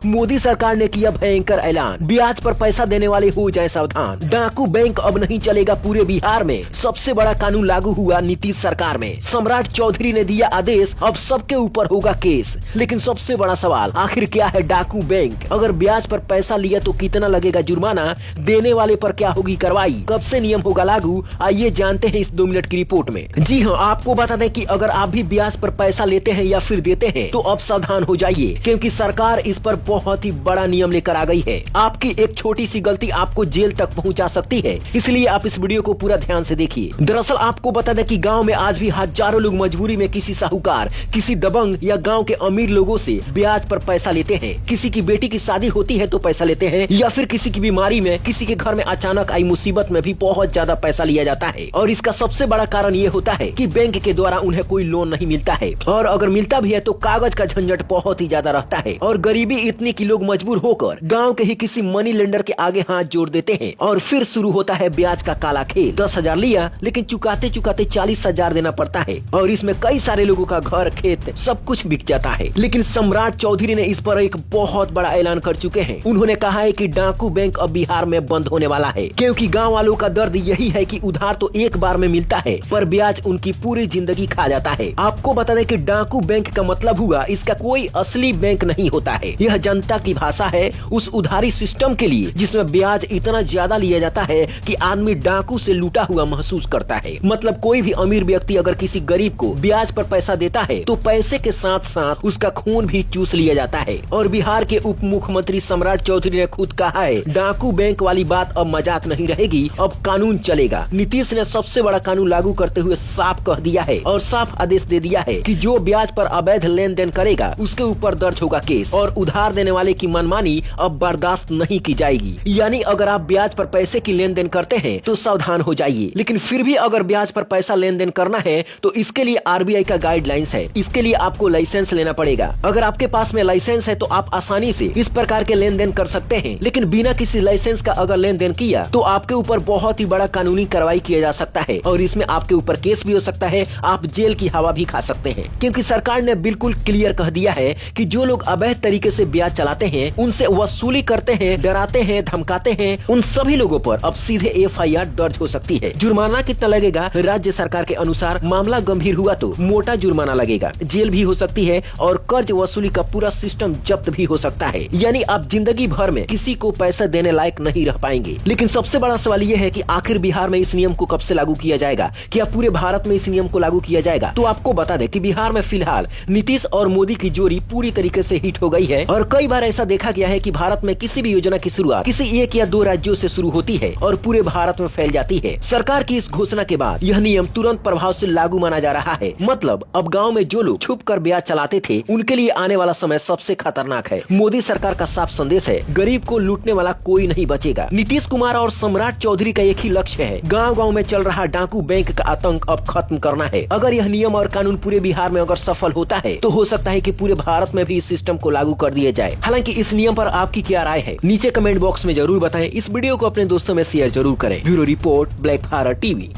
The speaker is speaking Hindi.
मोदी सरकार ने किया भयंकर ऐलान, ब्याज पर पैसा देने वाले हो जाए सावधान। डाकू बैंक अब नहीं चलेगा पूरे बिहार में, सबसे बड़ा कानून लागू हुआ नीतीश सरकार में। सम्राट चौधरी ने दिया आदेश, अब सबके ऊपर होगा केस। लेकिन सबसे बड़ा सवाल, आखिर क्या है डाकू बैंक? अगर ब्याज पर पैसा लिया तो कितना लगेगा जुर्माना, देने वाले पर क्या होगी कार्रवाई, कब से नियम होगा लागू, आइए जानते हैं इस 2 मिनट की रिपोर्ट में। जी हाँ, आपको बता दें कि अगर आप भी ब्याज पर पैसा लेते हैं या फिर देते हैं तो अब सावधान हो जाइए, क्योंकि सरकार इस पर बहुत ही बड़ा नियम लेकर आ गई है। आपकी एक छोटी सी गलती आपको जेल तक पहुंचा सकती है, इसलिए आप इस वीडियो को पूरा ध्यान से देखिए। दरअसल आपको बता दें कि गांव में आज भी हजारों लोग मजबूरी में किसी साहूकार, किसी दबंग या गांव के अमीर लोगों से ब्याज पर पैसा लेते हैं। किसी की बेटी की शादी होती है तो पैसा लेते हैं, या फिर किसी की बीमारी में, किसी के घर में अचानक आई मुसीबत में भी बहुत ज्यादा पैसा लिया जाता है। और इसका सबसे बड़ा कारण ये होता है कि बैंक के द्वारा उन्हें कोई लोन नहीं मिलता है, और अगर मिलता भी है तो कागज का झंझट बहुत ही ज्यादा रहता है। और गरीबी इतनी कि लोग मजबूर होकर गांव के ही किसी मनी लेंडर के आगे हाथ जोड़ देते हैं, और फिर शुरू होता है ब्याज का काला खेल। 10,000 लिया, लेकिन चुकाते चुकाते 40,000 देना पड़ता है, और इसमें कई सारे लोगों का घर, खेत सब कुछ बिक जाता है। लेकिन सम्राट चौधरी ने इस पर एक बहुत बड़ा ऐलान कर चुके हैं। उन्होंने कहा है कि डाकू बैंक अब बिहार में बंद होने वाला है, क्योंकि गाँव वालों का दर्द यही है कि उधार तो एक बार में मिलता है, पर ब्याज उनकी पूरी जिंदगी खा जाता है। आपको बता दें कि डाकू बैंक का मतलब हुआ, इसका कोई असली बैंक नहीं होता है। यह जनता की भाषा है उस उधारी सिस्टम के लिए जिसमें ब्याज इतना ज्यादा लिया जाता है कि आदमी डाकू से लूटा हुआ महसूस करता है। मतलब कोई भी अमीर व्यक्ति अगर किसी गरीब को ब्याज पर पैसा देता है तो पैसे के साथ साथ उसका खून भी चूस लिया जाता है। और बिहार के उप मुख्यमंत्री सम्राट चौधरी ने खुद कहा है, डाकू बैंक वाली बात अब मजाक नहीं रहेगी, अब कानून चलेगा। नीतीश ने सबसे बड़ा कानून लागू करते हुए साफ कह दिया है और साफ आदेश दे दिया है कि जो ब्याज पर अवैध लेन देन करेगा उसके ऊपर दर्ज होगा केस, और उधार देने वाले की मनमानी अब बर्दाश्त नहीं की जाएगी। यानी अगर आप ब्याज पर पैसे की लेन देन करते हैं तो सावधान हो जाइए। लेकिन फिर भी अगर ब्याज पर पैसा लेन देन करना है तो इसके लिए आरबीआई का गाइडलाइंस है। इसके लिए आपको लाइसेंस लेना पड़ेगा। अगर आपके पास में लाइसेंस है तो आप आसानी से इस प्रकार के लेन देन कर सकते हैं, लेकिन बिना किसी लाइसेंस का अगर लेन देन किया तो आपके ऊपर बहुत ही बड़ा कानूनी कार्रवाई किया जा सकता है, और इसमें आपके ऊपर केस भी हो सकता है, आप जेल की हवा भी खा सकते हैं। क्योंकि सरकार ने बिल्कुल क्लियर कह दिया है कि जो लोग अवैध तरीके से ब्याज चलाते हैं, उनसे वसूली करते हैं, डराते हैं, धमकाते हैं, उन सभी लोगों पर अब सीधे एफआईआर दर्ज हो सकती है। जुर्माना कितना लगेगा? राज्य सरकार के अनुसार मामला गंभीर हुआ तो मोटा जुर्माना लगेगा, जेल भी हो सकती है, और कर्ज वसूली का पूरा सिस्टम जब्त भी हो सकता है। यानी आप जिंदगी भर में किसी को पैसा देने लायक नहीं रह पाएंगे। लेकिन सबसे बड़ा सवाल यह है कि आखिर बिहार में इस नियम को कब से लागू किया जाएगा? क्या पूरे भारत में इस नियम को लागू किया जाएगा? तो आपको बता दें कि बिहार में फिलहाल नीतीश और मोदी की जोड़ी पूरी तरीके से हिट हो गई है, और कई बार ऐसा देखा गया है कि भारत में किसी भी योजना की शुरुआत किसी 1 या 2 राज्यों से शुरू होती है और पूरे भारत में फैल जाती है। सरकार की इस घोषणा के बाद यह नियम तुरंत प्रभाव से लागू माना जा रहा है। मतलब अब गाँव में जो लोग छुप कर ब्याज चलाते थे उनके लिए आने वाला समय सबसे खतरनाक है। मोदी सरकार का साफ संदेश है, गरीब को लूटने वाला कोई नहीं बचेगा। नीतीश कुमार और सम्राट चौधरी का एक ही लक्ष्य है, गाँव गाँव में चल रहा डाकू बैंक का आतंक अब खत्म करना है। अगर यह नियम और कानून पूरे बिहार में अगर सफल होता है तो हो सकता है कि पूरे भारत में भी इस सिस्टम को लागू कर दिया जाए। हालांकि इस नियम पर आपकी क्या राय है, नीचे कमेंट बॉक्स में जरूर बताएं। इस वीडियो को अपने दोस्तों में शेयर जरूर करें। Bureau report, black Bharat TV.